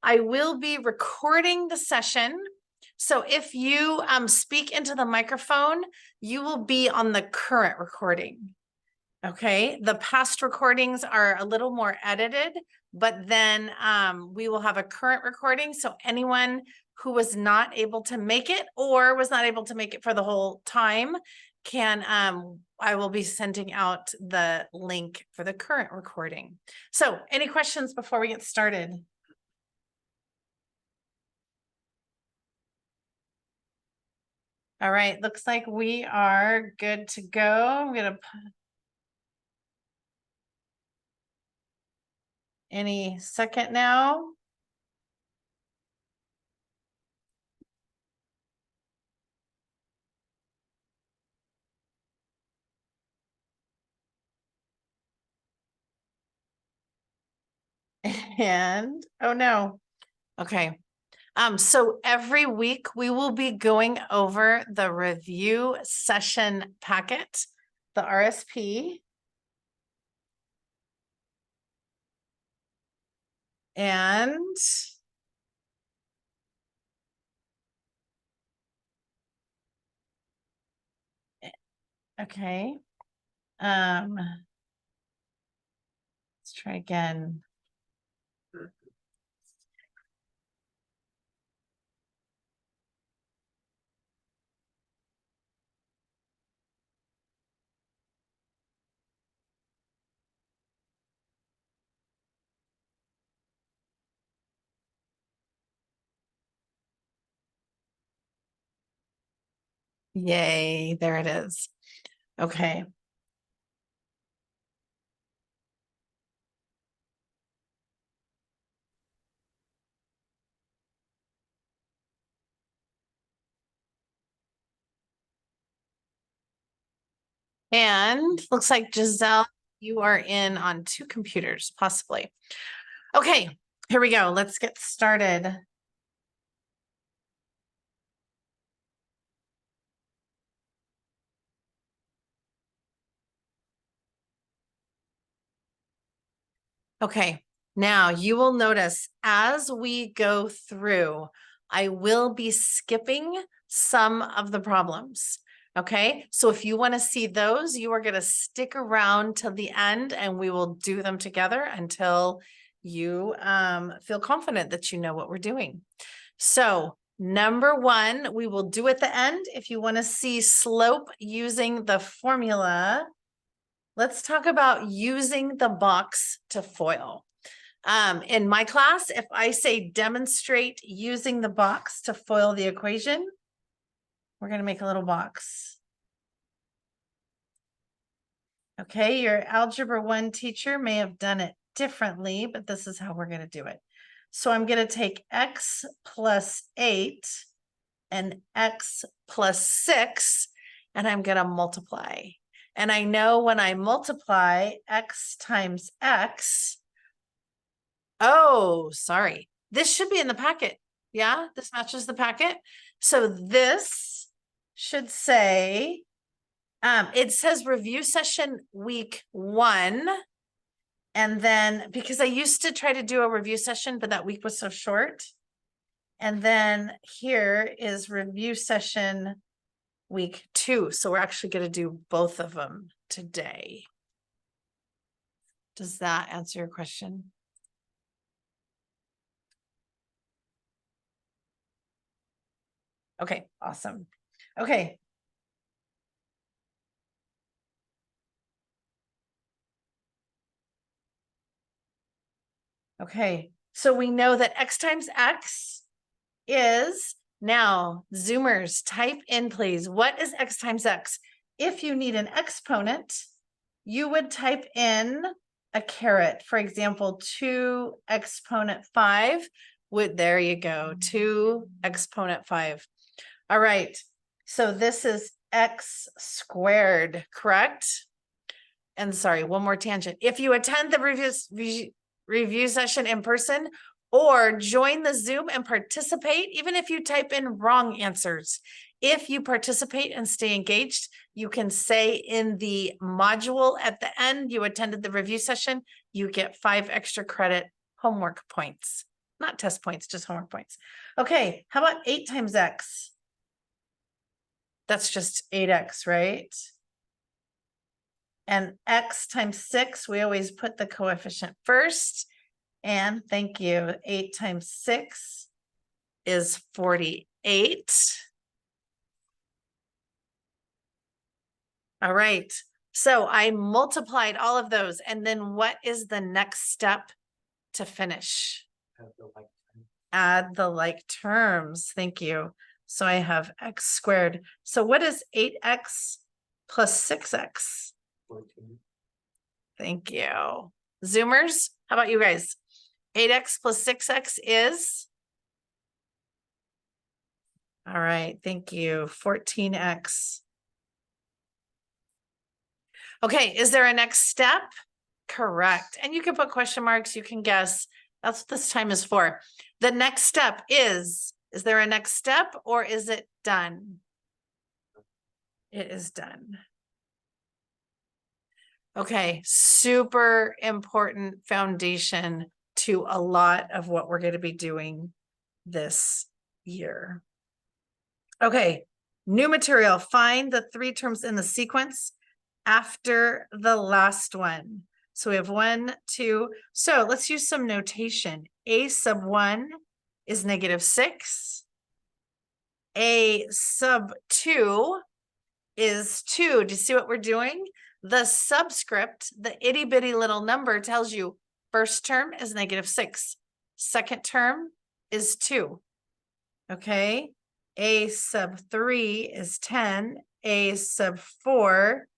I will be recording the session. So if you speak into the microphone, you will be on the current recording. Okay, the past recordings are a little more edited, but then we will have a current recording. So anyone who was not able to make it or was not able to make it for the whole time can, I will be sending out the link for the current recording. So any questions before we get started? All right, looks like we are good to go. I'm gonna any second now. And oh no. Okay. So every week we will be going over the review session packet, the RSP. And okay. Let's try again. Yay, there it is. Okay. And looks like Giselle, you are in on 2 computers, possibly. Okay, here we go. Let's get started. Okay, now you will notice as we go through, I will be skipping some of the problems. Okay, so if you want to see those, you are going to stick around till the end and we will do them together until you feel confident that you know what we're doing. So number 1, we will do at the end. If you want to see slope using the formula, let's talk about using the box to FOIL. In my class, if I say demonstrate using the box to FOIL the equation, we're going to make a little box. Okay, your Algebra 1 teacher may have done it differently, but this is how we're going to do it. So I'm going to take x plus 8 and x plus 6, and I'm going to multiply. And I know when I multiply x times x, oh, sorry, this should be in the packet. Yeah, this matches the packet. So this should say, it says review session week 1. And then because I used to try to do a review session, but that week was so short. And then here is review session week 2. So we're actually going to do both of them today. Does that answer your question? Okay, awesome. Okay. Okay, so we know that x times x is, now Zoomers, type in please, what is x times x? If you need an exponent, you would type in a caret. For example, 2 exponent 5 would, there you go, 2 exponent 5. All right, so this is x squared, correct? And sorry, one more tangent. If you attend the review session in person or join the Zoom and participate, even if you type in wrong answers, if you participate and stay engaged, you can say in the module at the end, you attended the review session, you get 5 extra credit homework points. not test points, just homework points. Okay, how about 8 times x? That's just 8x, right? And x times 6, we always put the coefficient first. And thank you, 8 times 6 is 48. All right, so I multiplied all of those. And then what is the next step to finish? Add the like terms. Thank you. So I have x squared. So what is 8x plus 6x? 14. Thank you. Zoomers, how about you guys? 8x plus 6x is? All right, thank you. 14x. Okay, is there a next step? Correct. And you can put question marks, you can guess. That's what this time is for. The next step is there a next step or is it done? It is done. Okay, super important foundation to a lot of what we're going to be doing this year. Okay, new material. Find the 3 terms in the sequence after the last one. So we have 1, 2. So let's use some notation. A sub 1 is -6. A sub 2 is 2. Do you see what we're doing? The subscript, the itty bitty little number tells you first term is -6. Second term is 2. Okay. A sub 3 is 10. A sub 4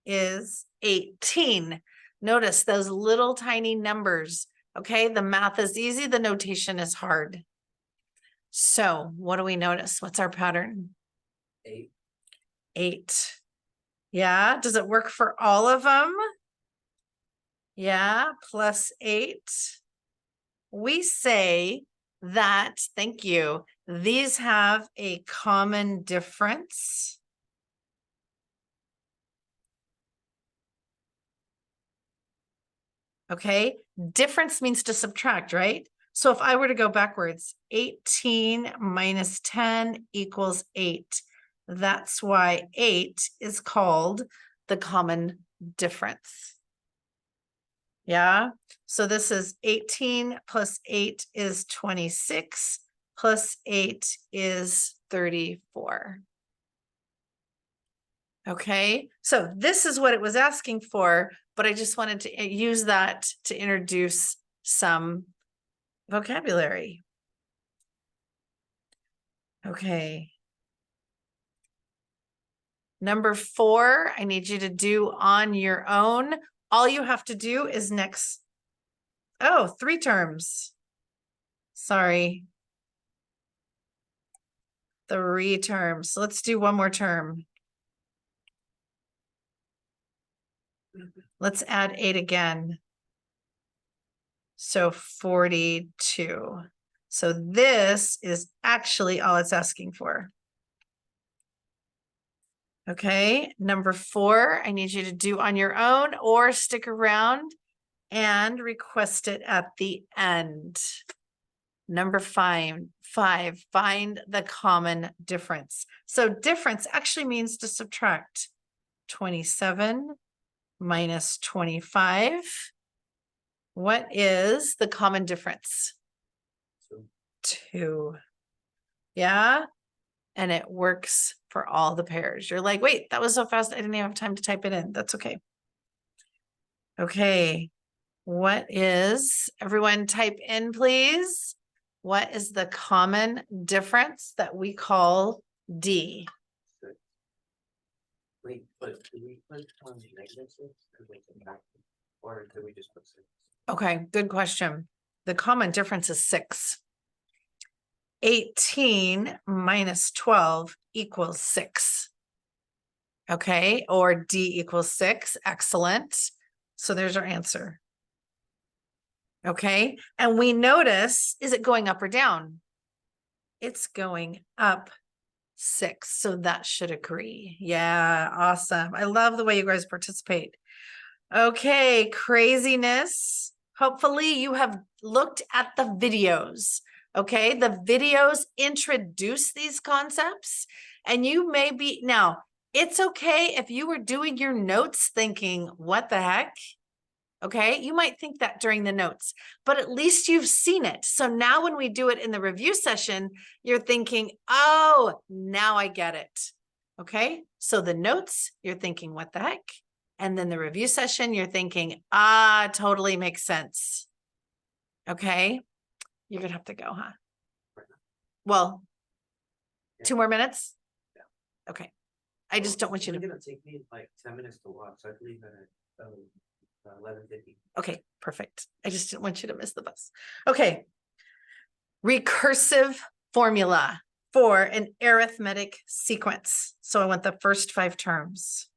is 18. Notice those little tiny numbers. Okay. The math is easy. The notation is hard. So what do we notice? What's our pattern? 8. 8. Yeah. Does it work for all of them? Yeah. Plus 8. We say that, thank you, these have a common difference. Okay. Difference means to subtract, right? So if I were to go backwards, 18 minus 10 equals 8. That's why 8 is called the common difference. Yeah. So this is 18 plus 8 is 26 plus 8 is 34. Okay. So this is what it was asking for, but I just wanted to use that to introduce some vocabulary. Okay. Number 4, I need you to do on your own. All you have to do is next. Oh, 3 terms. Sorry. 3 terms. So let's do one more term. Let's add 8 again. So 42. So this is actually all it's asking for. Okay, number 4, I need you to do on your own or stick around and request it at the end. Number 5, find the common difference. So difference actually means to subtract. 27 minus 25. What is the common difference? 2. Yeah. And it works for all the pairs. You're like, wait, that was so fast. I didn't even have time to type it in. That's okay. Okay. What is, everyone type in, please. What is the common difference that we call D? Wait, but do we put -6? Or could we just put 6? Okay, good question. The common difference is 6. 18 minus 12 equals 6. Okay, or D equals 6. Excellent. So there's our answer. Okay, and we notice, is it going up or down? It's going up 6. So that should agree. Yeah, awesome. I love the way you guys participate. Okay, craziness. hopefully you have looked at the videos. Okay, the videos introduce these concepts, and you may be now. It's okay if you were doing your notes thinking, what the heck? Okay, you might think that during the notes, but at least you've seen it. So now when we do it in the review session, you're thinking, oh, now I get it. Okay, so the notes, you're thinking, what the heck? And then the review session, you're thinking, totally makes sense. Okay, you're gonna have to go, huh? Well, 2 more minutes? Yeah. Okay, I just don't want you It's to. gonna take me like 10 minutes to walk, so I believe that 11:50. Okay, perfect. I just didn't want you to miss the bus. Okay. Recursive formula for an arithmetic sequence. So I want the first 5 terms.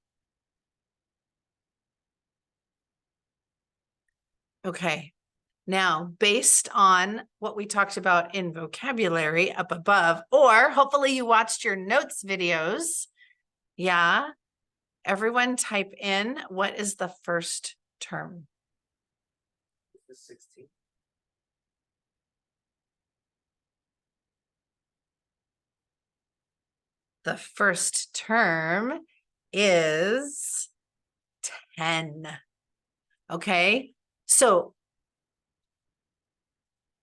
Okay. Now, based on what we talked about in vocabulary up above, or hopefully you watched your notes videos. Yeah. Everyone type in, what is the first term? This is 16. The first term is 10. Okay. So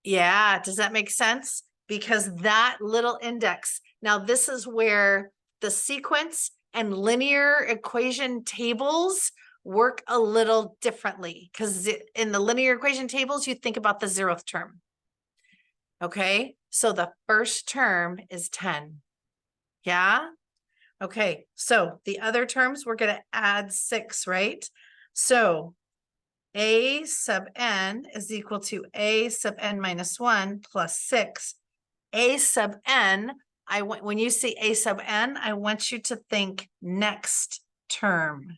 yeah, does that make sense? Because that little index, now this is where the sequence and linear equation tables work a little differently, because in the linear equation tables, you think about the 0th term. Okay, so the first term is 10. Yeah. Okay, so the other terms, we're going to add 6, right? So a sub n is equal to a sub n minus 1 plus 6. A sub n, when you see a sub n, I want you to think next term.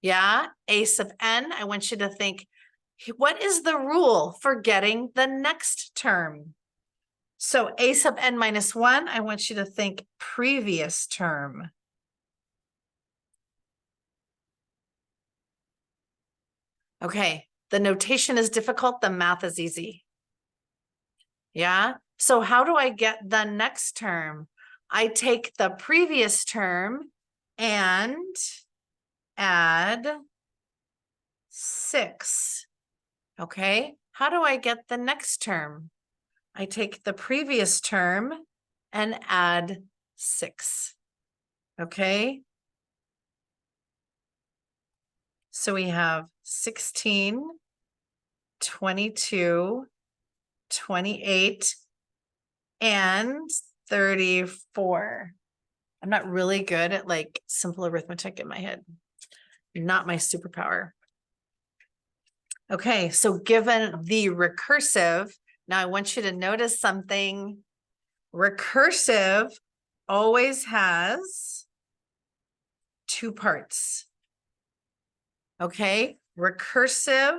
Yeah, a sub n, I want you to think, what is the rule for getting the next term? So a sub n minus 1, I want you to think previous term. Okay, the notation is difficult, the math is easy. Yeah, so how do I get the next term? I take the previous term and add 6. Okay, how do I get the next term? I take the previous term and add 6. Okay, so we have 16, 22, 28, and 34. I'm not really good at like simple arithmetic in my head. Not my superpower. Okay, so given the recursive, now I want you to notice something. Recursive always has 2 parts. Okay, recursive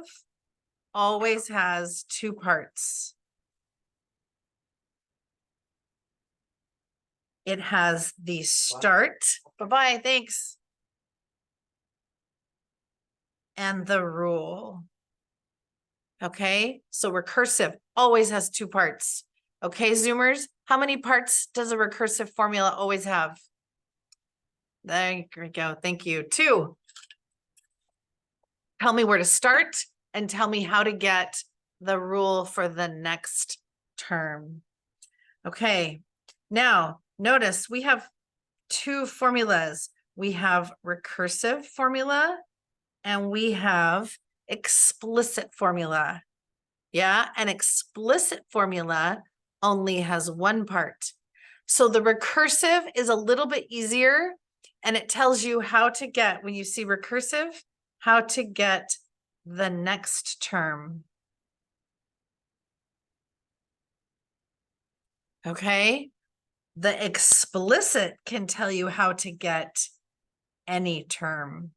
always has 2 parts. It has the start, bye-bye, thanks, and the rule. Okay, so recursive always has 2 parts. Okay, Zoomers, how many parts does a recursive formula always have? There we go, thank you. 2. Tell me where to start and tell me how to get the rule for the next term. Okay, now notice we have 2 formulas. We have recursive formula and we have explicit formula. Yeah, an explicit formula only has 1 part. So the recursive is a little bit easier, and it tells you how to get, when you see recursive, how to get the next term. Okay, the explicit can tell you how to get any term.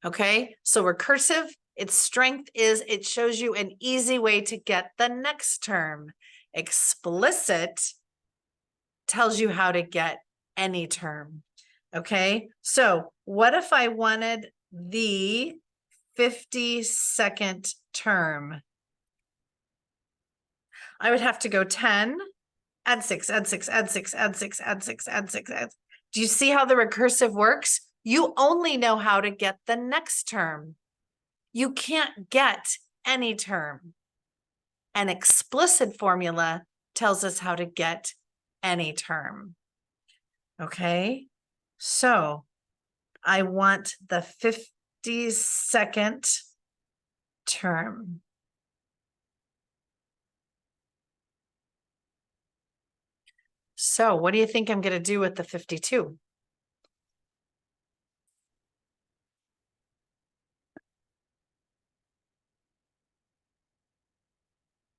Okay, so recursive, its strength is it shows you an easy way to get the next term. Explicit tells you how to get any term. Okay, so what if I wanted the 52nd term? I would have to go 10, add 6, add 6, add 6, add 6, add 6, add 6, add. Do you see how the recursive works? You only know how to get the next term. You can't get any term. An explicit formula tells us how to get any term. Okay, so I want the 52nd term. So what do you think I'm going to do with the 52?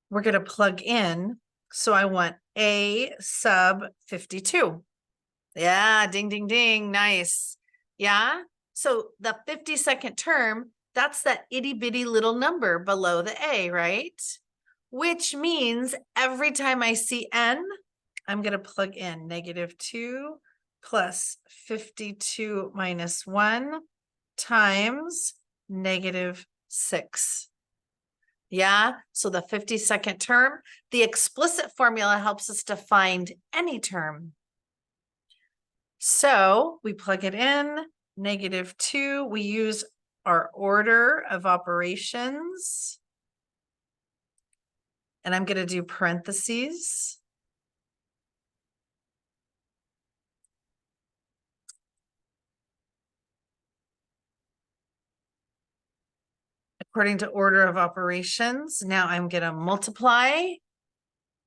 We're going to plug in. So I want A sub 52. Yeah, ding, ding, ding. Nice. Yeah. So the 52nd term, that's that itty bitty little number below the A, right? Which means every time I see N, I'm going to plug in -2 plus 52 minus 1 times -6. Yeah, so the 52nd term, the explicit formula helps us to find any term. So we plug it in, -2, we use our order of operations. And I'm going to do parentheses. According to order of operations, now I'm going to multiply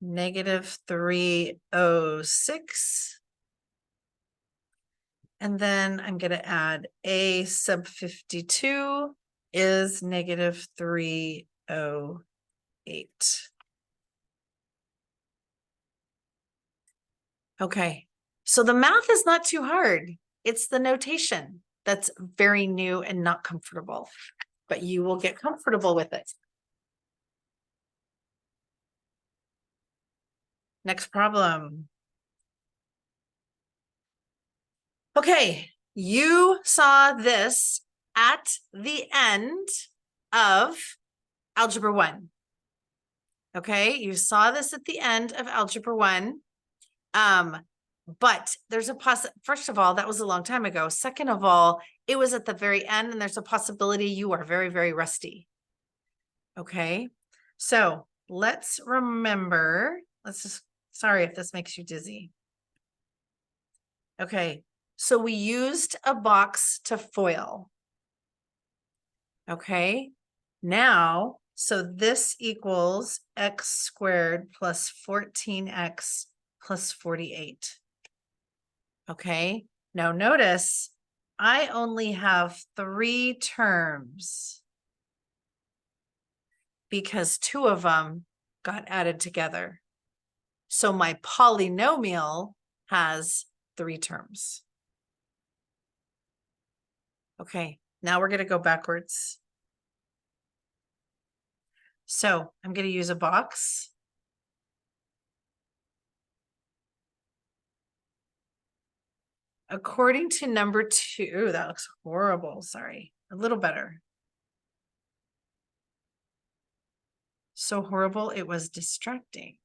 -306. And then I'm going to add A sub 52 is -308. Okay, so the math is not too hard. It's the notation that's very new and not comfortable, but you will get comfortable with it. Next problem. Okay, you saw this at the end of Algebra 1. Okay, you saw this at the end of Algebra 1. But there's a first of all, that was a long time ago. Second of all, it was at the very end, and there's a possibility you are very, very rusty. Okay, so let's remember, sorry if this makes you dizzy. Okay, so we used a box to FOIL. Okay, now, so this equals x squared plus 14x plus 48. Okay, now notice I only have 3 terms because 2 of them got added together. So my polynomial has 3 terms. Okay, now we're going to go backwards. So I'm going to use a box. According to number 2, that looks horrible. Sorry, a little better. So horrible, it was distracting.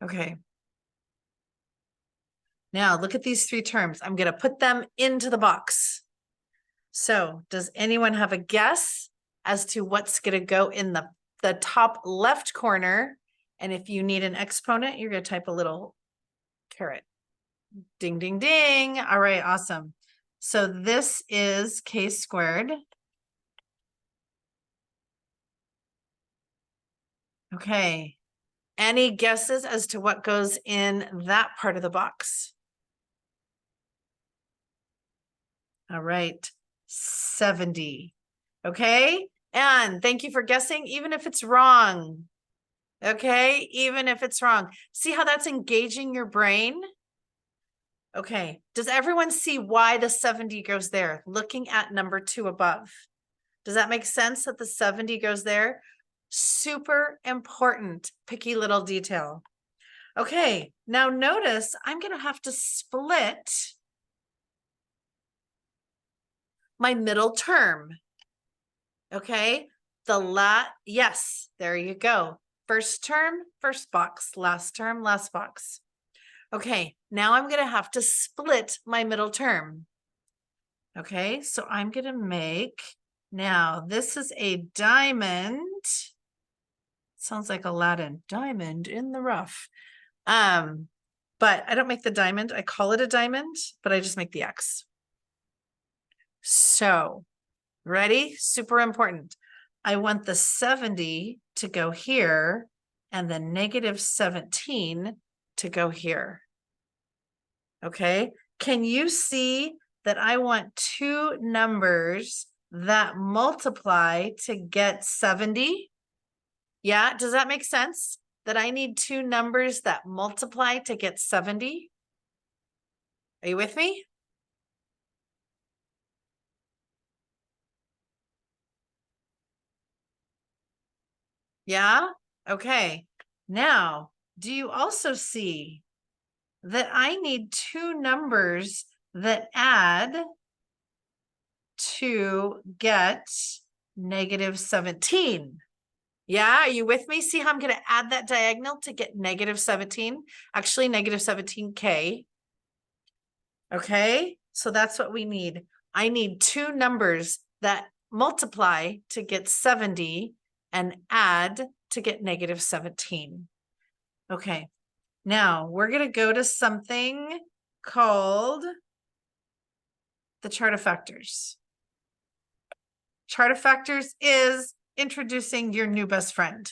Okay. Now look at these 3 terms. I'm going to put them into the box. So does anyone have a guess as to what's going to go in the top left corner? And if you need an exponent, you're going to type a little caret. Ding, ding, ding. All right, awesome. So this is k squared. Okay. Any guesses as to what goes in that part of the box? All right, 70. Okay, and thank you for guessing, even if it's wrong. Okay, even if it's wrong. See how that's engaging your brain? Okay, does everyone see why the 70 goes there? Looking at number 2 above. Does that make sense that the 70 goes there? Super important, picky little detail. Okay, now notice I'm going to have to split my middle term. Okay, yes, there you go. First term, first box, last term, last box. Okay, now I'm going to have to split my middle term. Okay, so I'm going to make, now this is a diamond. Sounds like Aladdin, diamond in the rough. But I don't make the diamond. I call it a diamond, but I just make the X. So, ready? Super important. I want the 70 to go here and the negative 17 to go here. Okay. Can you see that I want two numbers that multiply to get 70? Yeah. Does that make sense? That I need two numbers that multiply to get 70? Are you with me? Yeah. Okay. Now, do you also see that I need two numbers that add to get negative 17? Yeah, are you with me? See how I'm going to add that diagonal to get negative 17? Actually, negative 17K. Okay, so that's what we need. I need two numbers that multiply to get 70 and add to get negative 17. Okay, now we're going to go to something called the chart of factors. Chart of factors is introducing your new best friend.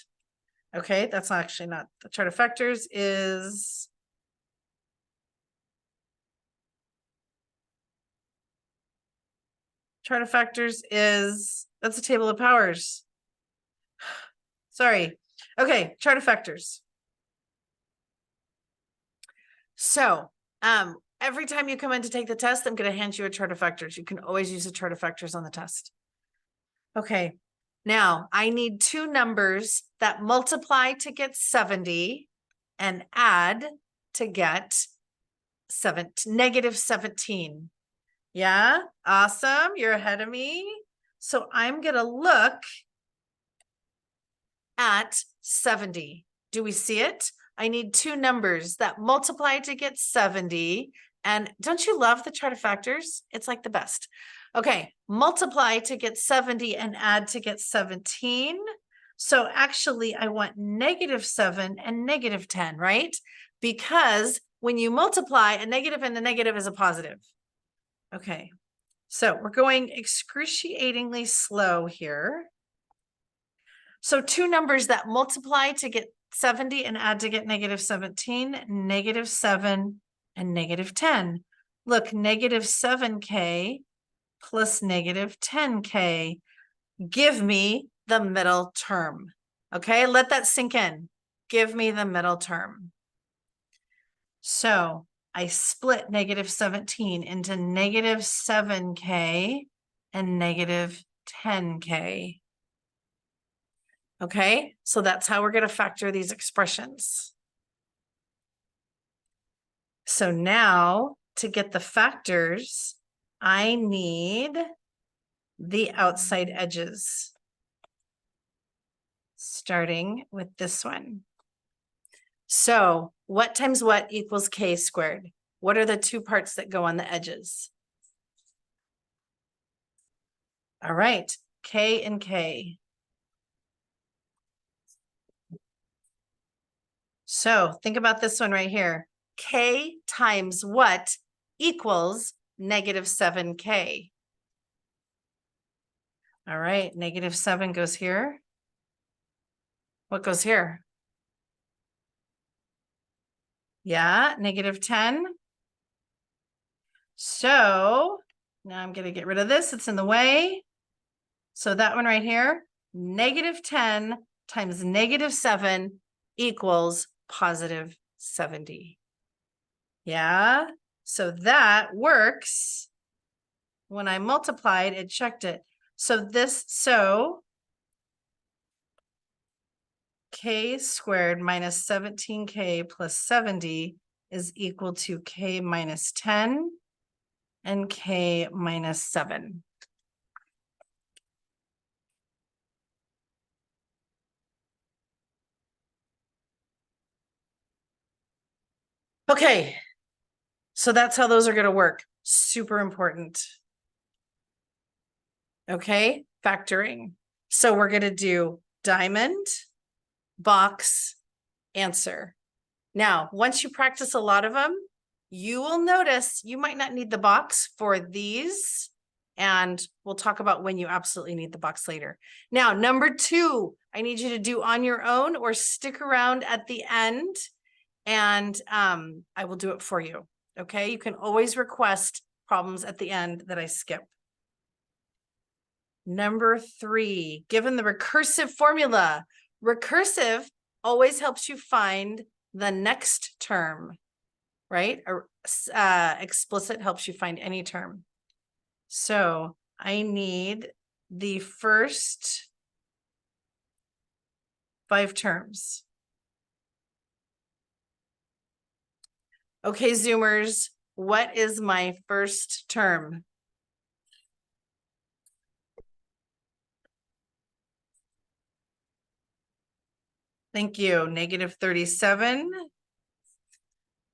Okay, that's actually not the chart of factors is chart of factors is that's a table of powers. Sorry. Okay, chart of factors. So, every time you come in to take the test, I'm going to hand you a chart of factors. You can always use a chart of factors on the test. Okay. Now, I need two numbers that multiply to get 70 and add to get negative 17. Yeah, awesome. You're ahead of me. So I'm going to look at 70. Do we see it? I need two numbers that multiply to get 70. And don't you love the chart of factors? It's like the best. Okay, multiply to get 70 and add to get 17. So actually, I want negative 7 and negative 10, right? Because when you multiply, a negative and a negative is a positive. Okay, so we're going excruciatingly slow here. So two numbers that multiply to get 70 and add to get negative 17, negative 7 and negative 10. Look, negative 7K plus negative 10K. Give me the middle term. Okay, let that sink in. Give me the middle term. So I split negative 17 into negative 7K and negative 10K. Okay, so that's how we're going to factor these expressions. So now to get the factors, I need the outside edges, starting with this one. So what times what equals K squared? What are the two parts that go on the edges? All right, K and K. So think about this one right here. K times what equals negative 7K? All right, negative 7 goes here. What goes here? Yeah, negative 10. So now I'm going to get rid of this. It's in the way. So that one right here, negative 10 times negative 7 equals positive 70. Yeah, so that works. When I multiplied, it checked it. So k squared minus 17k plus 70 is equal to k minus 10 and k minus 7. Okay, so that's how those are going to work. Super important. Okay, factoring. So we're going to do diamond, box, answer. Now, once you practice a lot of them, you will notice you might not need the box for these. And we'll talk about when you absolutely need the box later. Now, number 2, I need you to do on your own or stick around at the end and I will do it for you. Okay, you can always request problems at the end that I skip. Number 3, given the recursive formula, recursive always helps you find the next term, right? Or explicit helps you find any term. So I need the first 5 terms. Okay, Zoomers, what is my first term? Thank you, negative 37.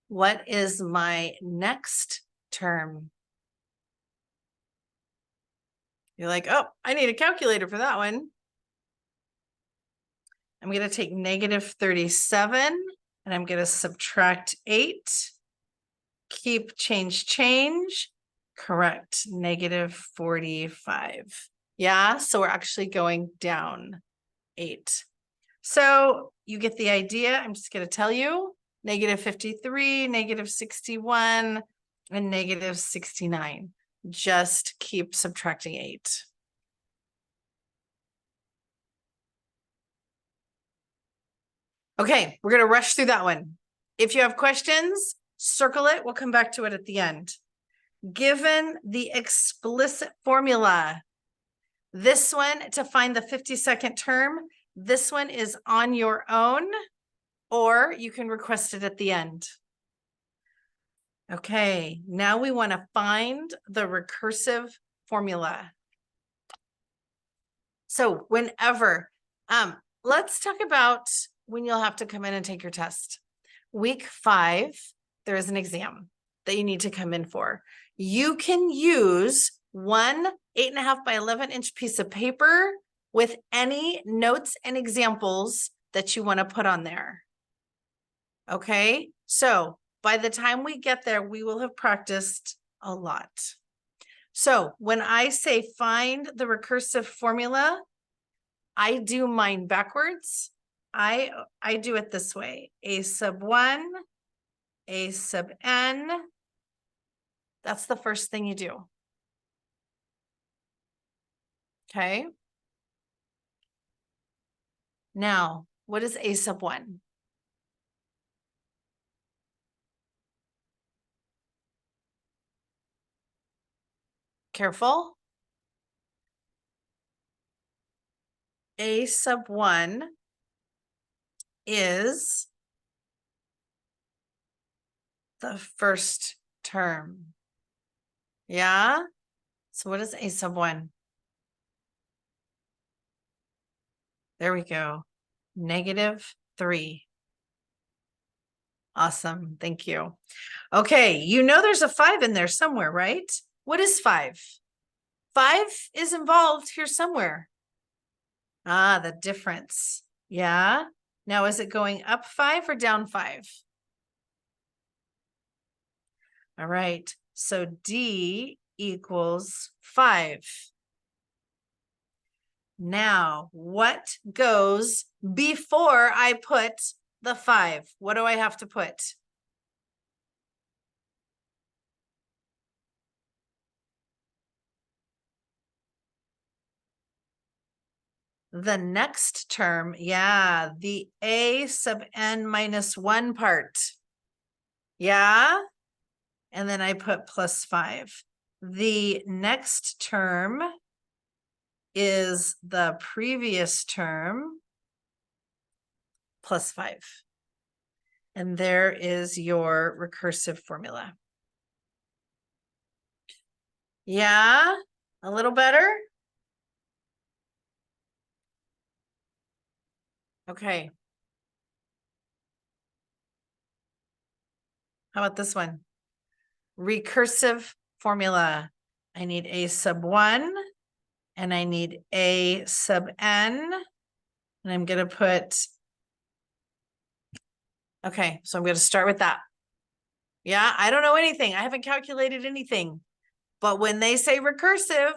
What is my next term? You're like, oh, I need a calculator for that one. I'm going to take negative 37 and I'm going to subtract 8. Keep, change. Correct, negative 45. Yeah, so we're actually going down 8. So you get the idea. I'm just going to tell you negative 53, negative 61, and negative 69. Just keep subtracting 8. Okay, we're going to rush through that one. If you have questions, circle it. We'll come back to it at the end. Given the explicit formula, this one to find the 52nd term, this one is on your own, or you can request it at the end. Okay, now we want to find the recursive formula. So whenever, let's talk about when you'll have to come in and take your test. Week 5, there is an exam that you need to come in for. You can use one 8.5 by 11 inch piece of paper with any notes and examples that you want to put on there. Okay, so by the time we get there, we will have practiced a lot. So when I say find the recursive formula, I do mine backwards. I do it this way: a sub 1, a sub n. That's the first thing you do. Okay. Now, what is a sub 1? Careful. A sub 1 is the first term. Yeah? So what is a sub 1? There we go. Negative 3. Awesome. Thank you. Okay. You know there's a 5 in there somewhere, right? What is 5? 5 is involved here somewhere. Ah, the difference. Yeah. Now, is it going up 5 or down 5? All right. So D equals 5. Now, what goes before I put the 5? What do I have to put? The next term, yeah, the a sub n minus 1 part. Yeah, and then I put plus 5. The next term is the previous term plus 5. And there is your recursive formula. Yeah, a little better. Okay. How about this one? Recursive formula. I need a sub 1 and I need a sub n. And I'm going to put, okay, so I'm going to start with that. Yeah, I don't know anything. I haven't calculated anything. But when they say recursive,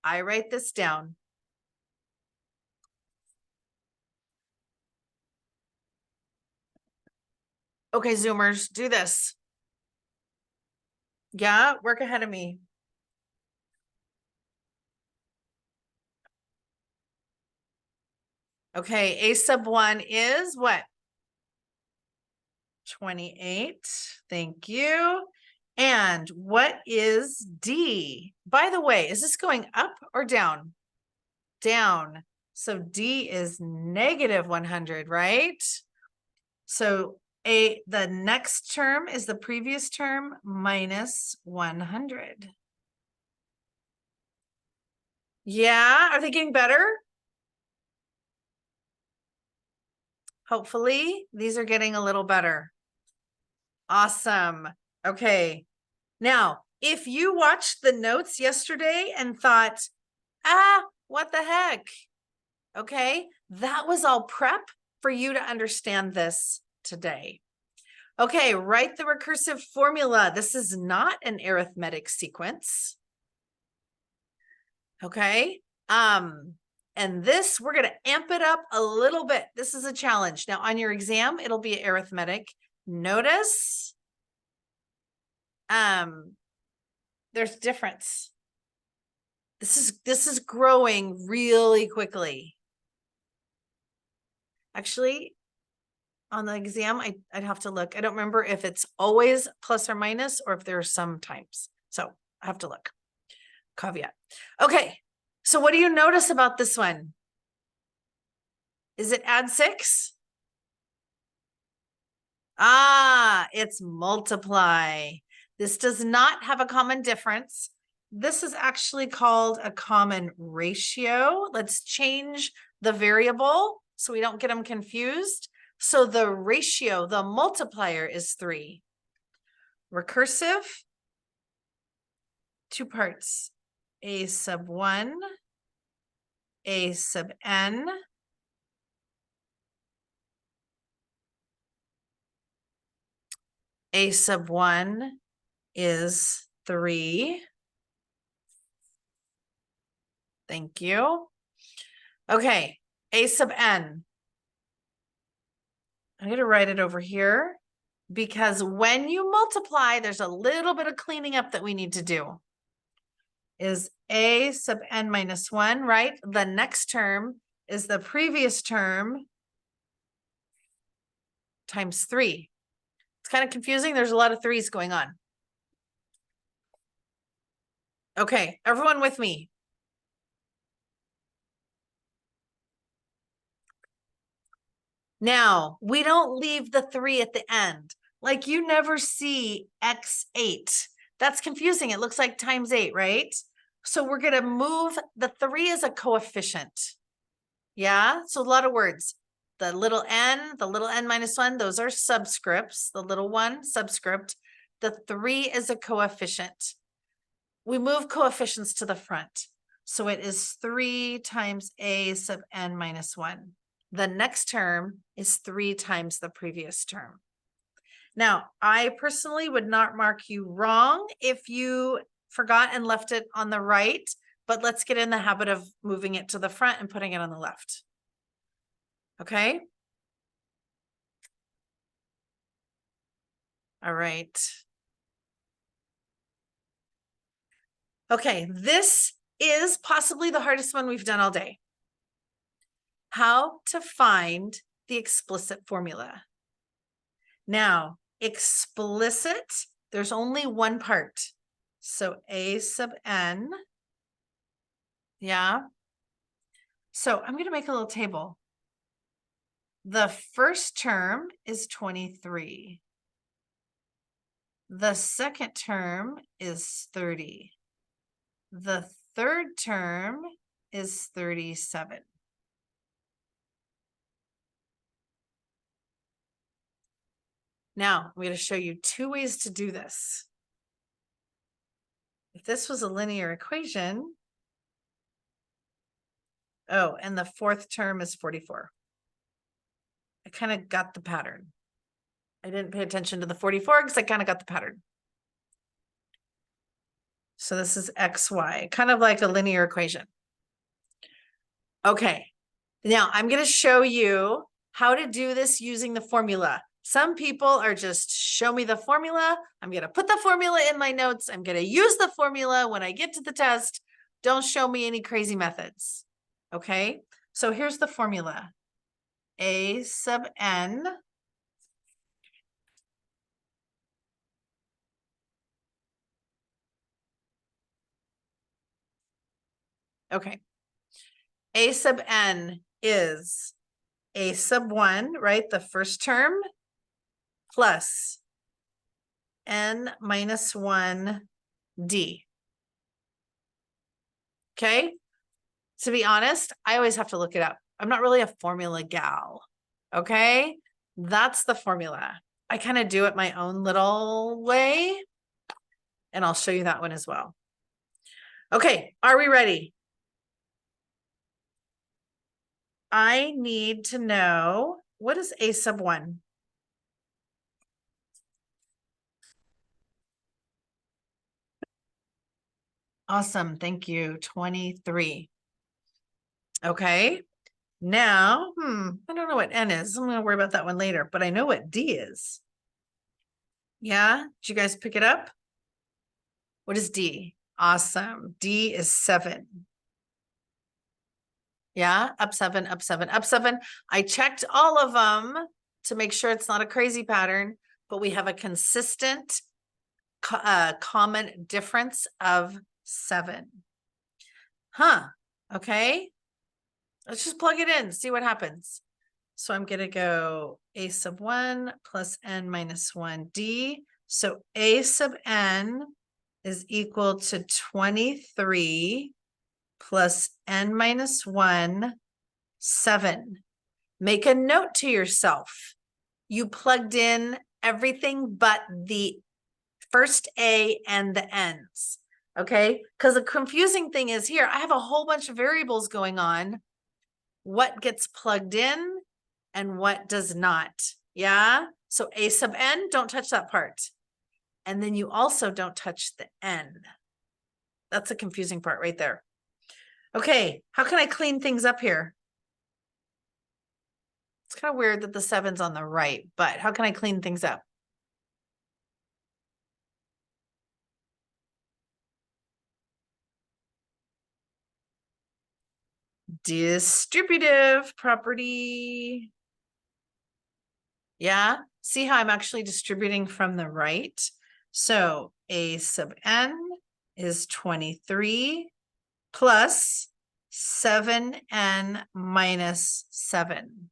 I write this down. Okay, Zoomers, do this. Yeah, work ahead of me. Okay, a sub 1 is what? 28. Thank you. And what is D? By the way, is this going up or down? Down. So D is negative 100, right? So the next term is the previous term minus 100. Yeah, are they getting better? Hopefully, these are getting a little better. Awesome. Okay. Now, if you watched the notes yesterday and thought, what the heck? Okay, that was all prep for you to understand this today. Okay, write the recursive formula. This is not an arithmetic sequence. Okay, and this, we're going to amp it up a little bit. This is a challenge. Now, on your exam, it'll be arithmetic. Notice, there's difference. This is growing really quickly. Actually, on the exam, I'd have to look. I don't remember if it's always plus or minus or if there are some times. So I have to look. Caveat. Okay. So what do you notice about this one? Is it add 6? It's multiply. This does not have a common difference. This is actually called a common ratio. Let's change the variable so we don't get them confused. So the ratio, the multiplier is 3. Recursive, 2 parts, a sub 1, a sub n, a sub 1 is 3. Thank you. Okay, a sub n. I'm going to write it over here because when you multiply, there's a little bit of cleaning up that we need to do. Is a sub n minus 1, right? The next term is the previous term times 3. It's kind of confusing. There's a lot of 3's going on. Okay, everyone with me? Now, we don't leave the 3 at the end. Like you never see x8. That's confusing. It looks like times 8, right? So we're going to move the 3 as a coefficient. Yeah, so a lot of words. The little n minus 1, those are subscripts. The little 1, subscript. The 3 is a coefficient. We move coefficients to the front. So it is 3 times a sub n minus 1. The next term is 3 times the previous term. Now, I personally would not mark you wrong if you forgot and left it on the right, but let's get in the habit of moving it to the front and putting it on the left. Okay. All right. Okay, this is possibly the hardest one we've done all day. How to find the explicit formula. Now, explicit, there's only one part. So a sub n. Yeah. So I'm going to make a little table. The first term is 23. The second term is 30. The third term is 37. Now, I'm going to show you two ways to do this. If this was a linear equation, oh, and the fourth term is 44. I kind of got the pattern. I didn't pay attention to the 44 because I kind of got the pattern. So this is XY, kind of like a linear equation. Okay, now I'm going to show you how to do this using the formula. Some people are just show me the formula. I'm going to put the formula in my notes. I'm going to use the formula when I get to the test. Don't show me any crazy methods. Okay, so here's the formula. A sub n okay. A sub n is a sub 1, right? The first term plus n minus 1 d. Okay. To be honest, I always have to look it up. I'm not really a formula gal. Okay. That's the formula. I kind of do it my own little way. And I'll show you that one as well. Okay. Are we ready? I need to know, what is a sub 1? Awesome. Thank you. 23. Okay. Now, I don't know what n is. I'm going to worry about that one later, but I know what d is. Yeah. Did you guys pick it up? What is d? Awesome. D is 7. Yeah. Up 7, up 7, up 7. I checked all of them to make sure it's not a crazy pattern, but we have a consistent common difference of 7. Huh. Okay. Let's just plug it in, see what happens. So I'm going to go a sub 1 plus n minus 1 d. So a sub n is equal to 23 plus n minus 1, 7. Make a note to yourself. You plugged in everything but the first a and the n's. Okay, because the confusing thing is here, I have a whole bunch of variables going on. What gets plugged in and what does not. Yeah. So a sub n, don't touch that part. And then you also don't touch the n. That's a confusing part right there. Okay. How can I clean things up here? It's kind of weird that the 7's on the right, but how can I clean things up? Distributive property. Yeah. See how I'm actually distributing from the right? So a sub n is 23 plus 7n minus 7.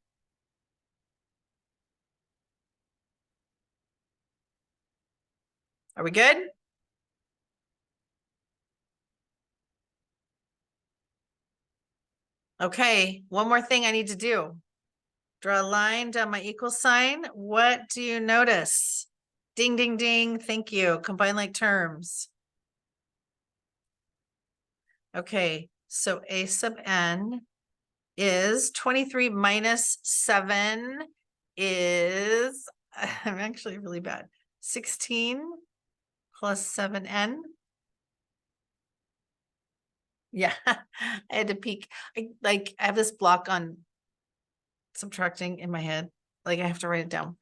Are we good? Okay, one more thing I need to do. Draw a line down my equal sign. What do you notice? Ding, ding, ding. Thank you. Combine like terms. Okay, so a sub n is 23 minus 7 is, I'm actually really bad, 16 plus 7n. Yeah, I had to peek. I have this block on subtracting in my head. Like I have to write it down.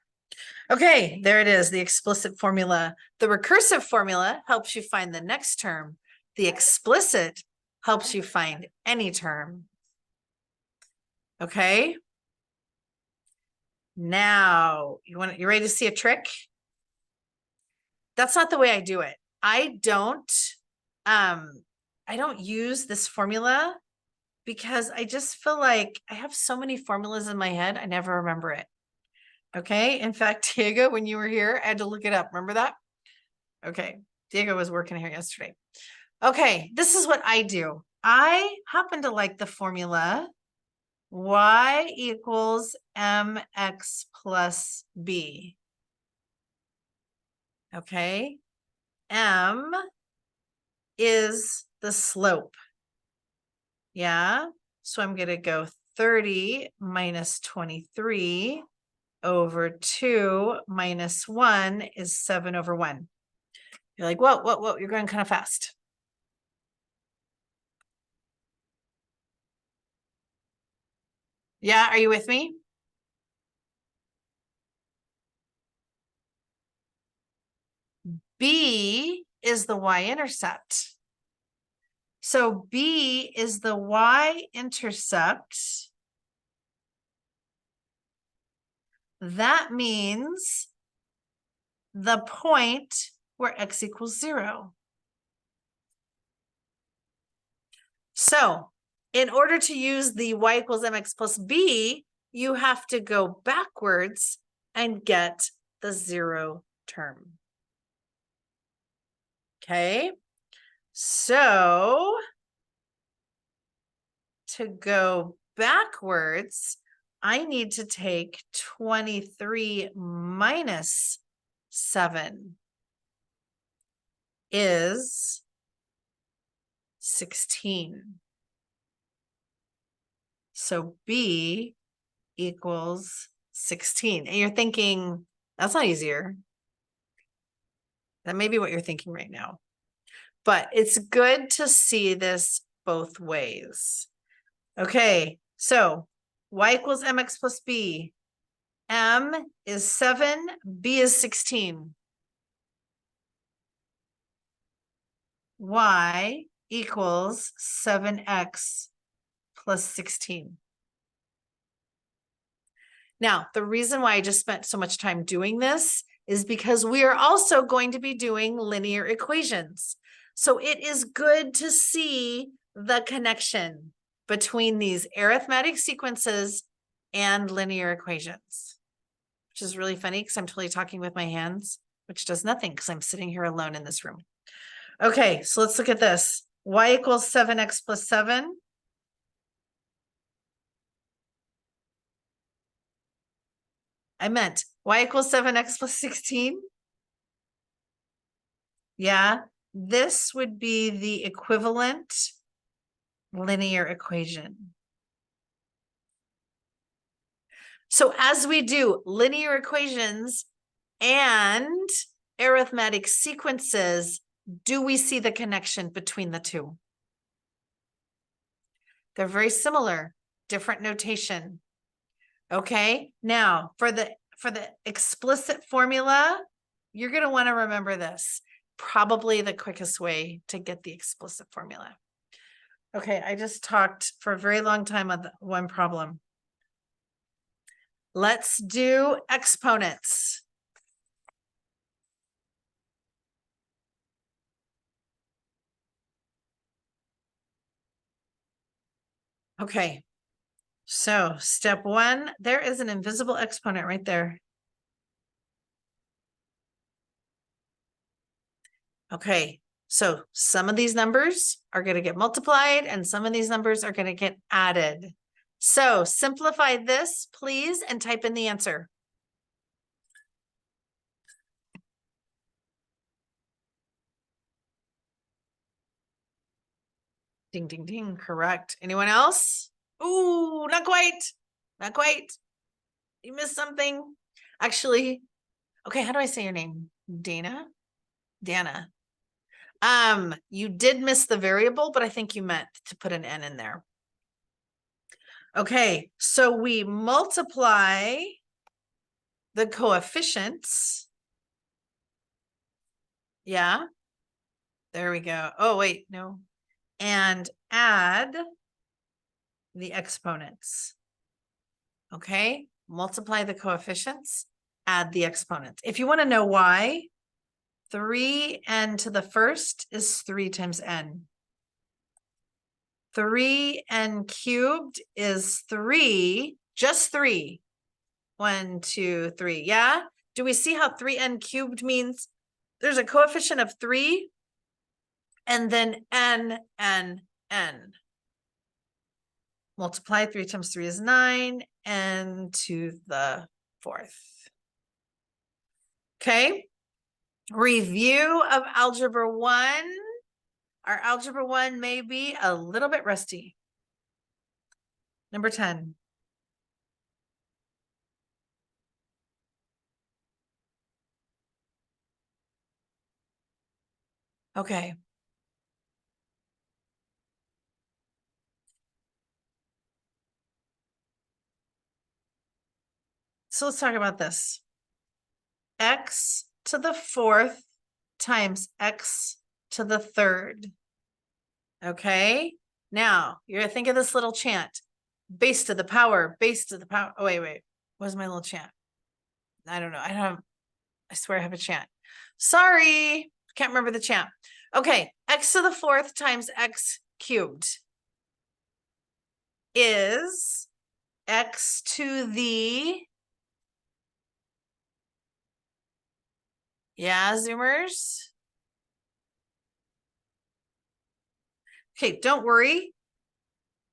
Okay, there it is, the explicit formula. The recursive formula helps you find the next term. The explicit helps you find any term. Okay. Now, you ready to see a trick? That's not the way I do it. I don't use this formula because I just feel like I have so many formulas in my head, I never remember it. Okay, in fact, Diego, when you were here, I had to look it up. Remember that? Okay, Diego was working here yesterday. Okay, this is what I do. I happen to like the formula y equals mx plus b. Okay, m is the slope. Yeah, so I'm gonna go 30 minus 23 over 2 minus 1 is 7 over 1. You're like, whoa, you're going kind of fast. Yeah, are you with me? B is the y-intercept. So B is the y-intercept. That means the point where x equals 0. So in order to use the y equals mx plus b, you have to go backwards and get the 0 term. Okay, so to go backwards, I need to take 23 minus 7 is 16. So B equals 16. And you're thinking, that's not easier. That may be what you're thinking right now. But it's good to see this both ways. Okay, so y equals mx plus b. M is 7, b is 16. Y equals 7x plus 16. Now, the reason why I just spent so much time doing this is because we are also going to be doing linear equations. So it is good to see the connection between these arithmetic sequences and linear equations, which is really funny because I'm totally talking with my hands, which does nothing because I'm sitting here alone in this room. Okay, so let's look at this. Y equals 7x plus 7. I meant y equals 7x plus 16. Yeah, this would be the equivalent linear equation. So as we do linear equations and arithmetic sequences, do we see the connection between the two? They're very similar, different notation. Okay, now for the explicit formula, you're going to want to remember this. Probably the quickest way to get the explicit formula. Okay, I just talked for a very long time on one problem. Let's do exponents. Okay, so step 1, there is an invisible exponent right there. Okay, so some of these numbers are going to get multiplied and some of these numbers are going to get added. So simplify this, please, and type in the answer. Ding, ding, ding. Correct. Anyone else? Ooh, not quite. Not quite. You missed something. Actually, okay, how do I say your name? Dana? Dana. You did miss the variable, but I think you meant to put an N in there. Okay, so we multiply the coefficients. Yeah, there we go. Oh, wait, no. And add the exponents. Okay, multiply the coefficients, add the exponents. If you want to know why, 3n to the first is 3 times n. 3n cubed is 3, just 3. 1, 2, 3. Yeah. Do we see how 3n cubed means there's a coefficient of 3 and then n. Multiply 3 times 3 is 9, n to the 4th. Okay. Review of algebra 1. Our algebra 1 may be a little bit rusty. Number 10. Okay. So let's talk about this. X to the 4th times x to the 3rd. Okay. Now you're gonna think of this little chant. Base to the power, base to the power. Oh, wait. What's my little chant? I don't know. I swear I have a chant. Sorry. Can't remember the chant. Okay. X to the 4th times x cubed is x to the, yeah, Zoomers. Okay, don't worry.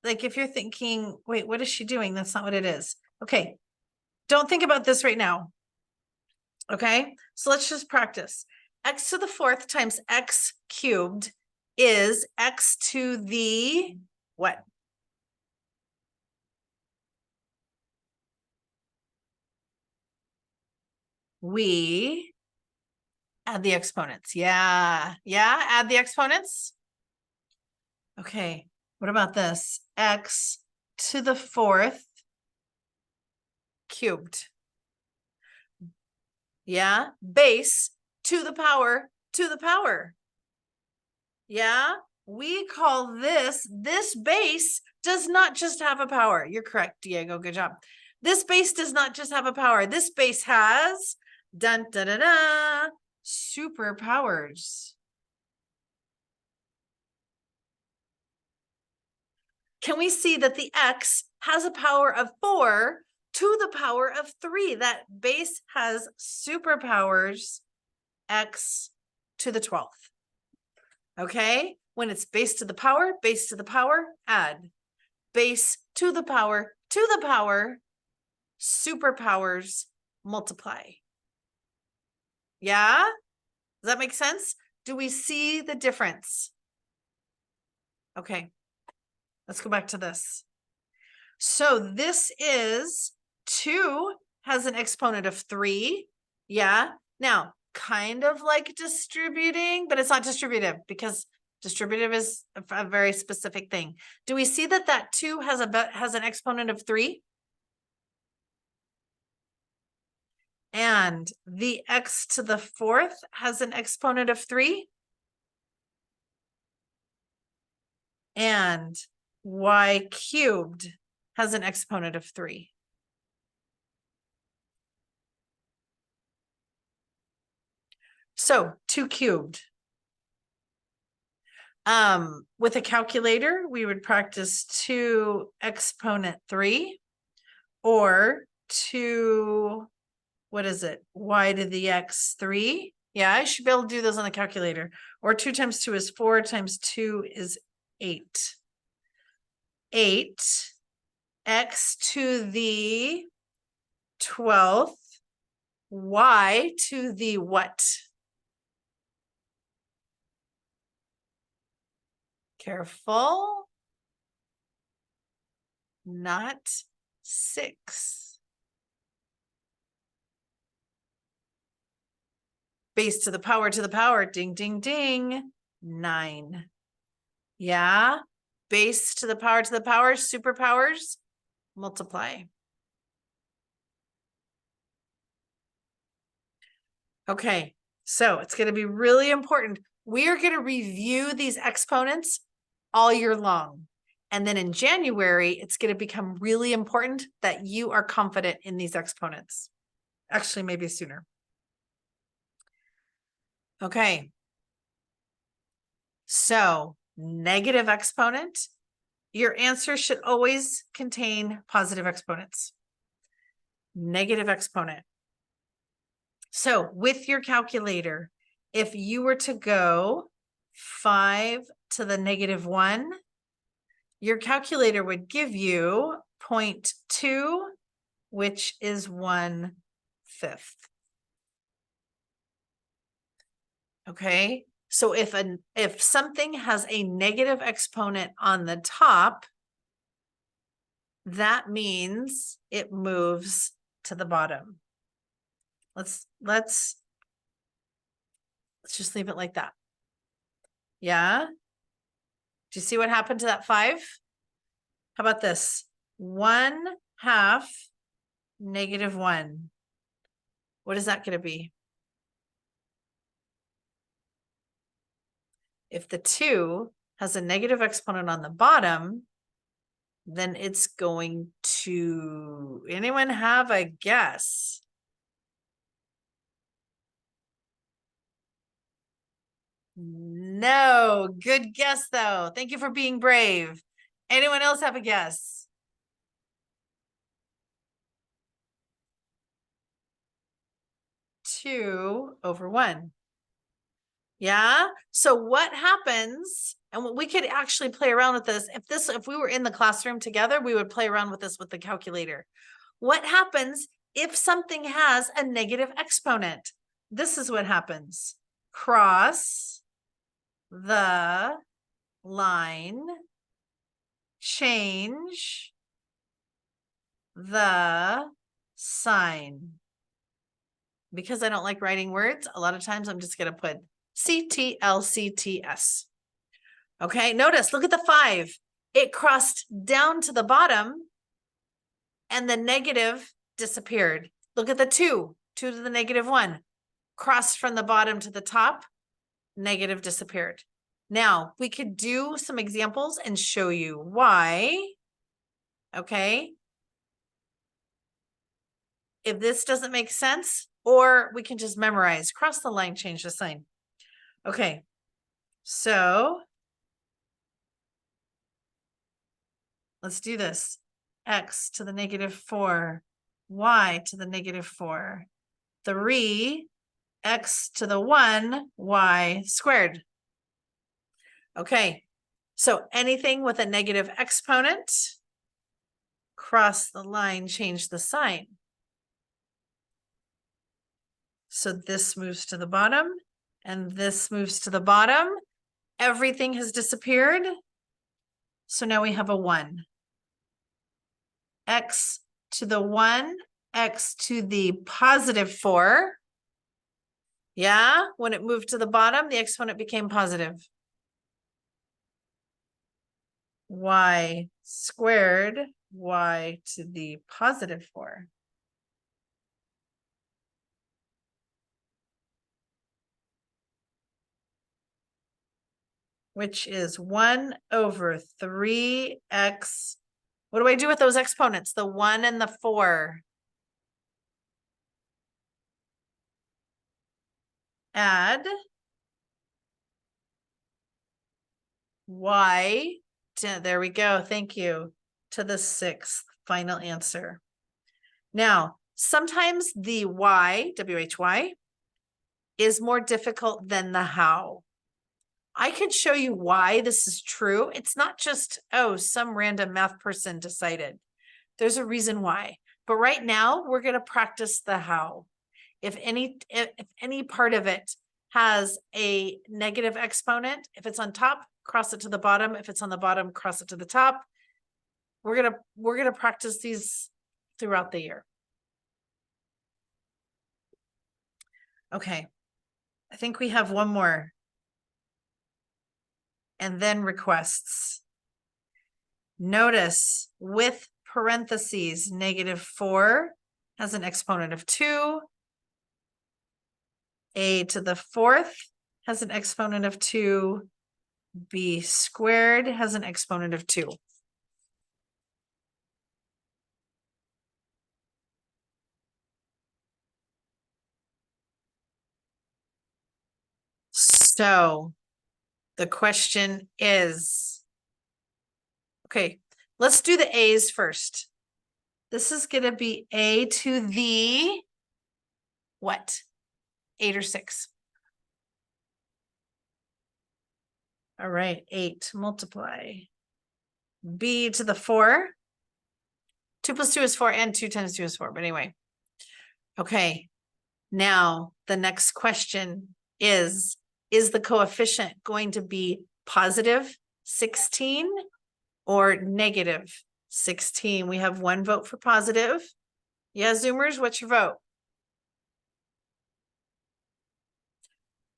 Like if you're thinking, wait, what is she doing? That's not what it is. Okay, don't think about this right now. Okay, so let's just practice. X to the 4th times x cubed is x to the what? We add the exponents. Yeah, add the exponents. Okay, what about this? X to the 4th cubed. Yeah, base to the power. Yeah, we call this base does not just have a power. You're correct, Diego. Good job. This base does not just have a power. This base has superpowers. Can we see that the x has a power of 4 to the power of 3? That base has superpowers, x to the 12th. Okay, when it's base to the power, add. Base to the power, superpowers, multiply. Yeah? Does that make sense? Do we see the difference? Okay, let's go back to this. So this is 2 has an exponent of 3. Yeah. Now, kind of like distributing, but it's not distributive because distributive is a very specific thing. Do we see that that 2 has an exponent of 3? And the x to the 4th has an exponent of 3. And y cubed has an exponent of 3. So 2 cubed. With a calculator, we would practice 2 exponent 3 or 2, what is it? Y to the x 3. Yeah, I should be able to do those on the calculator. Or 2 times 2 is 4 times 2 is 8. 8 x to the 12th, y to the what? Careful. Not 6. Base to the power, ding, ding, ding, 9. Yeah. Base to the power, superpowers, multiply. Okay, so it's going to be really important. We are going to review these exponents all year long. And then in January, it's going to become really important that you are confident in these exponents. Actually, maybe sooner. Okay. So negative exponent your answer should always contain positive exponents. Negative exponent. So with your calculator, if you were to go 5 to the -1, your calculator would give you 0.2, which is 1/5. Okay, so if something has a negative exponent on the top, that means it moves to the bottom. Let's just leave it like that. Yeah. Do you see what happened to that 5? How about this? 1/2 -1. What is that going to be? If the 2 has a negative exponent on the bottom, then it's going to, anyone have a guess? No, good guess though. Thank you for being brave. Anyone else have a guess? 2/1. Yeah. So what happens, and we could actually play around with this. If we were in the classroom together, we would play around with this with the calculator. What happens if something has a negative exponent? This is what happens. Cross the line, change the sign. Because I don't like writing words, a lot of times I'm just going to put CTLCTS. Okay, notice, look at the 5. It crossed down to the bottom and the negative disappeared. Look at the 2 to the -1. Crossed from the bottom to the top, negative disappeared. Now, we could do some examples and show you why. Okay. If this doesn't make sense, or we can just memorize, cross the line, change the sign. Okay. So let's do this. X to the -4, Y to the -4, 3, X to the 1, Y squared. Okay. So anything with a negative exponent, cross the line, change the sign. So this moves to the bottom and this moves to the bottom. Everything has disappeared. So now we have a 1. X to the 1, X to the +4. Yeah, when it moved to the bottom, the exponent became positive. Y squared, Y to the +4. Which is 1/3x. What do I do with those exponents? The 1 and the 4. Add y to, there we go, thank you, to the 6th, final answer. Now, sometimes the y, WHY, is more difficult than the how. I could show you why this is true. It's not just, oh, some random math person decided. There's a reason why. But right now, we're going to practice the how. If any part of it has a negative exponent, if it's on top, cross it to the bottom. If it's on the bottom, cross it to the top. We're gonna practice these throughout the year. Okay, I think we have one more. And then requests. Notice with parentheses, -4 has an exponent of 2. A to the 4th has an exponent of 2. B squared has an exponent of 2. So the question is, Okay, let's do the A's first. This is gonna be A to the what? 8 or 6? All right, 8 multiply. B to the 4. 2 plus 2 is 4 and 2 times 2 is 4, but anyway. Okay, now the next question is the coefficient going to be positive 16 or negative 16? We have 1 vote for positive. Yeah, Zoomers, what's your vote?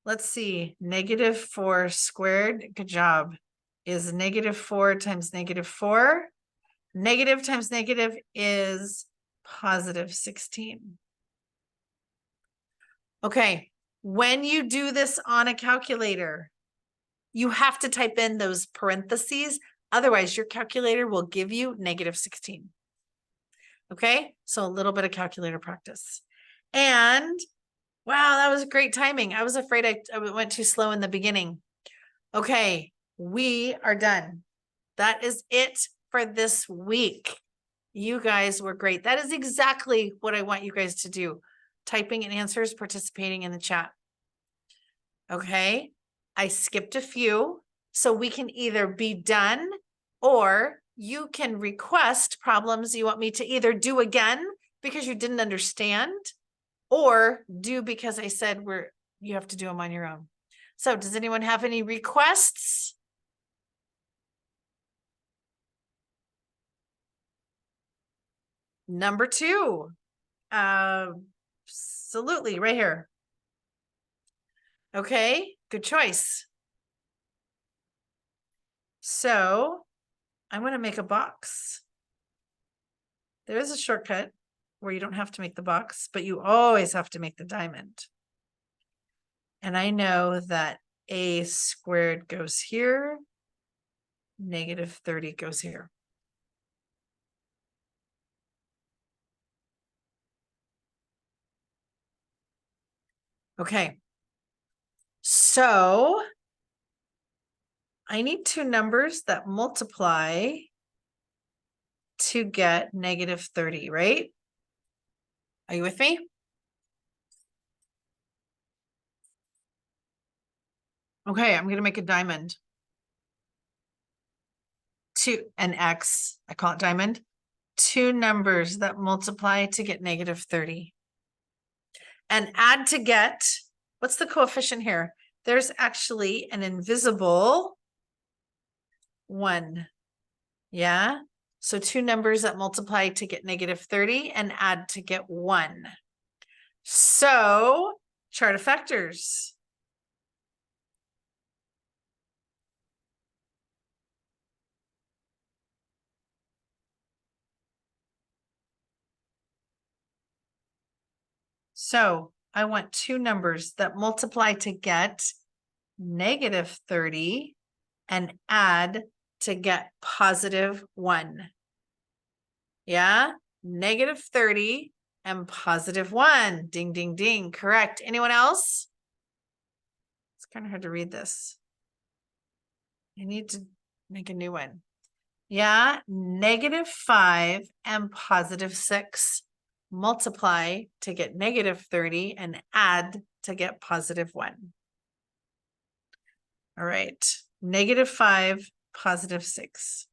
Let's see, -4 squared, good job, is -4 times -4. Negative times negative is positive 16. Okay, when you do this on a calculator, you have to type in those parentheses. Otherwise, your calculator will give you -16. Okay, so a little bit of calculator practice. And wow, that was great timing. I was afraid I went too slow in the beginning. Okay, we are done. That is it for this week. You guys were great. That is exactly what I want you guys to do. Typing in answers, participating in the chat. Okay, I skipped a few, so we can either be done or you can request problems you want me to either do again because you didn't understand or do because I said you have to do them on your own. So does anyone have any requests? Number 2. Absolutely, right here. Okay, good choice. So I'm going to make a box. There is a shortcut where you don't have to make the box, but you always have to make the diamond. And I know that a squared goes here, -30 goes here. Okay. So I need 2 numbers that multiply to get -30, right? Are you with me? Okay, I'm going to make a diamond. An X, I call it diamond. 2 numbers that multiply to get -30. And add to get, what's the coefficient here? There's actually an invisible 1. Yeah. So 2 numbers that multiply to get -30 and add to get 1. So chart of factors. So I want 2 numbers that multiply to get -30 and add to get +1. Yeah, -30 and +1. Ding, ding, ding. Correct. Anyone else? It's kind of hard to read this. I need to make a new one. Yeah, -5 and +6 multiply to get -30 and add to get +1. All right, -5, +6.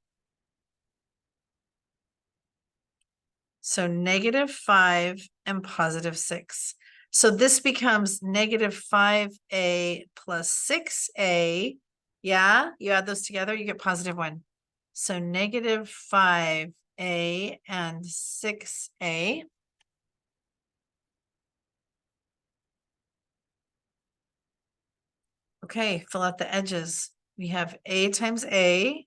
So -5 and +6. So this becomes -5a plus 6a. Yeah, you add those together, you get +1. So -5a and 6a. Okay, fill out the edges. We have a times a.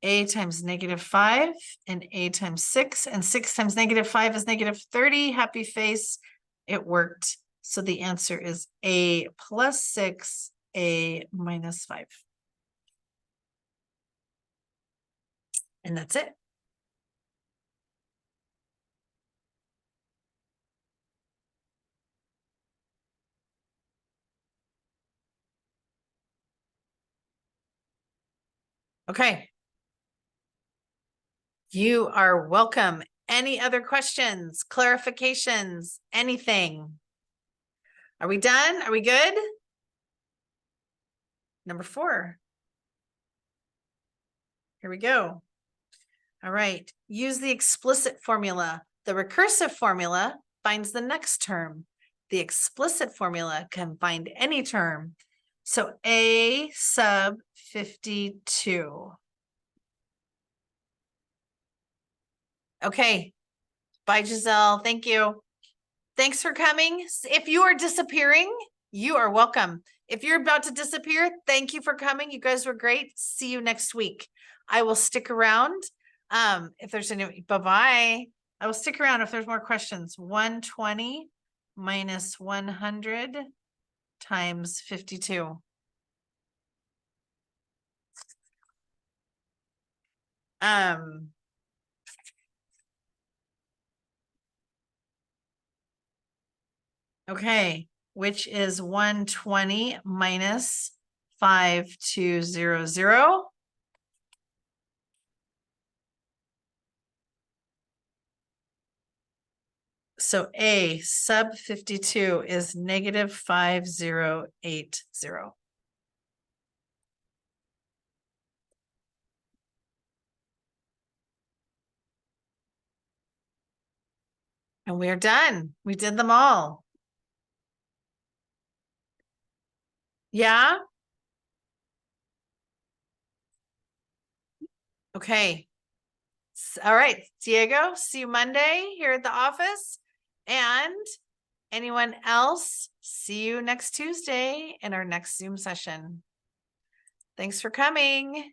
A times -5 and a times 6, and 6 times -5 is -30. Happy face. It worked. So the answer is a plus 6, a minus 5. And that's it. Okay. You are welcome. Any other questions, clarifications, anything? Are we done? Are we good? Number 4. Here we go. All right. Use the explicit formula. The recursive formula finds the next term. The explicit formula can find any term. So A sub 52. Okay. Bye, Giselle. Thank you. Thanks for coming. If you are disappearing, you are welcome. If you're about to disappear, thank you for coming. You guys were great. See you next week. I will stick around. If there's any, bye-bye. I will stick around if there's more questions. 120 minus 100 times 52. Okay, which is 120 minus 5200. So A sub 52 is negative 5080. And we are done. We did them all. Yeah. Okay. All right, Diego, see you Monday here at the office. And anyone else, see you next Tuesday in our next Zoom session. Thanks for coming.